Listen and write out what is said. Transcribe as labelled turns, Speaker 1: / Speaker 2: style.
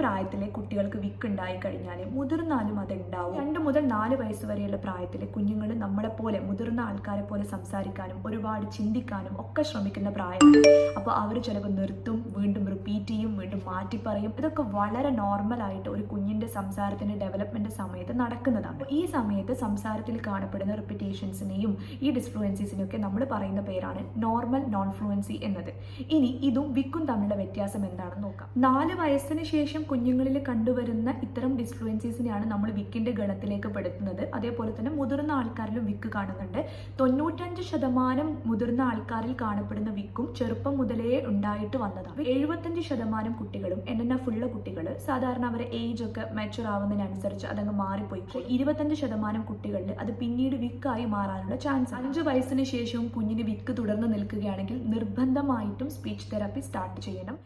Speaker 1: പ്രായത്തിലെ കുട്ടികൾക്ക് വിക്ക് ഉണ്ടായി കഴിഞ്ഞാൽ മുതിർന്നാലും അത് ഉണ്ടാവും. 2 മുതൽ 4 വയസ്സ് വരെയുള്ള പ്രായത്തിലെ കുഞ്ഞുങ്ങൾ നമ്മളെപ്പോലെ മുതിർന്ന ആൾക്കാരെ പോലെ സംസാരിക്കാനും ഒരുപാട് ചിന്തിക്കാനും ഒക്കെ ശ്രമിക്കുന്ന പ്രായമാണ്. അപ്പോൾ അവർ ചിലപ്പോൾ നിർത്തും, വീണ്ടും റിപ്പീറ്റ് ചെയ്യും, വീണ്ടും മാറ്റി പറയും. ഇതൊക്കെ വളരെ നോർമലായിട്ട് ഒരു കുഞ്ഞിൻ്റെ സംസാരത്തിൻ്റെ ഡെവലപ്മെൻറ്റ് സമയത്ത് നടക്കുന്നതാണ്. ഈ സമയത്ത് സംസാരത്തിൽ കാണപ്പെടുന്ന റിപ്പീറ്റേഷൻസിനെയും ഈ ഡിസ്ഫ്ലുവൻസീസിനെയും ഒക്കെ നമ്മൾ പറയുന്ന പേരാണ് നോർമൽ നോൺ ഫ്ലുവൻസി എന്നത്. ഇനി ഇതും വിക്കും തമ്മിലുള്ള വ്യത്യാസം എന്താണെന്ന് നോക്കാം. 4 വയസ്സിന് ശേഷം കുഞ്ഞുങ്ങളിൽ കണ്ടുവരുന്ന ഇത്തരം ഡിസ്ഫ്ലുവൻസീസിനെയാണ് നമ്മൾ വിക്കിന്റെ ഗണത്തിലേക്ക് പെടുത്തുന്നത്. അതേപോലെ തന്നെ മുതിർന്ന ആൾക്കാരിലും വിക്ക് കാണുന്നുണ്ട്. 95% മുതിർന്ന ആൾക്കാരിൽ കാണപ്പെടുന്ന വിക്കും ചെറുപ്പം മുതലേ ഉണ്ടായിട്ട് വന്നതാണ്. 75% കുട്ടികളും NNF ഉള്ള കുട്ടികൾ സാധാരണ അവരെ ഏജ് ഒക്കെ മെച്ചുർ ആവുന്നതിനനുസരിച്ച് അതങ്ങ് മാറിപ്പോയി. 25% കുട്ടികളിൽ അത് പിന്നീട് വിക്കായി മാറാനുള്ള ചാൻസ്. 5 വയസ്സിന് ശേഷവും കുഞ്ഞിന് വിക്ക് തുടർന്ന് നിൽക്കുകയാണെങ്കിൽ നിർബന്ധമായിട്ടും സ്പീച്ച് തെറാപ്പി സ്റ്റാർട്ട് ചെയ്യണം.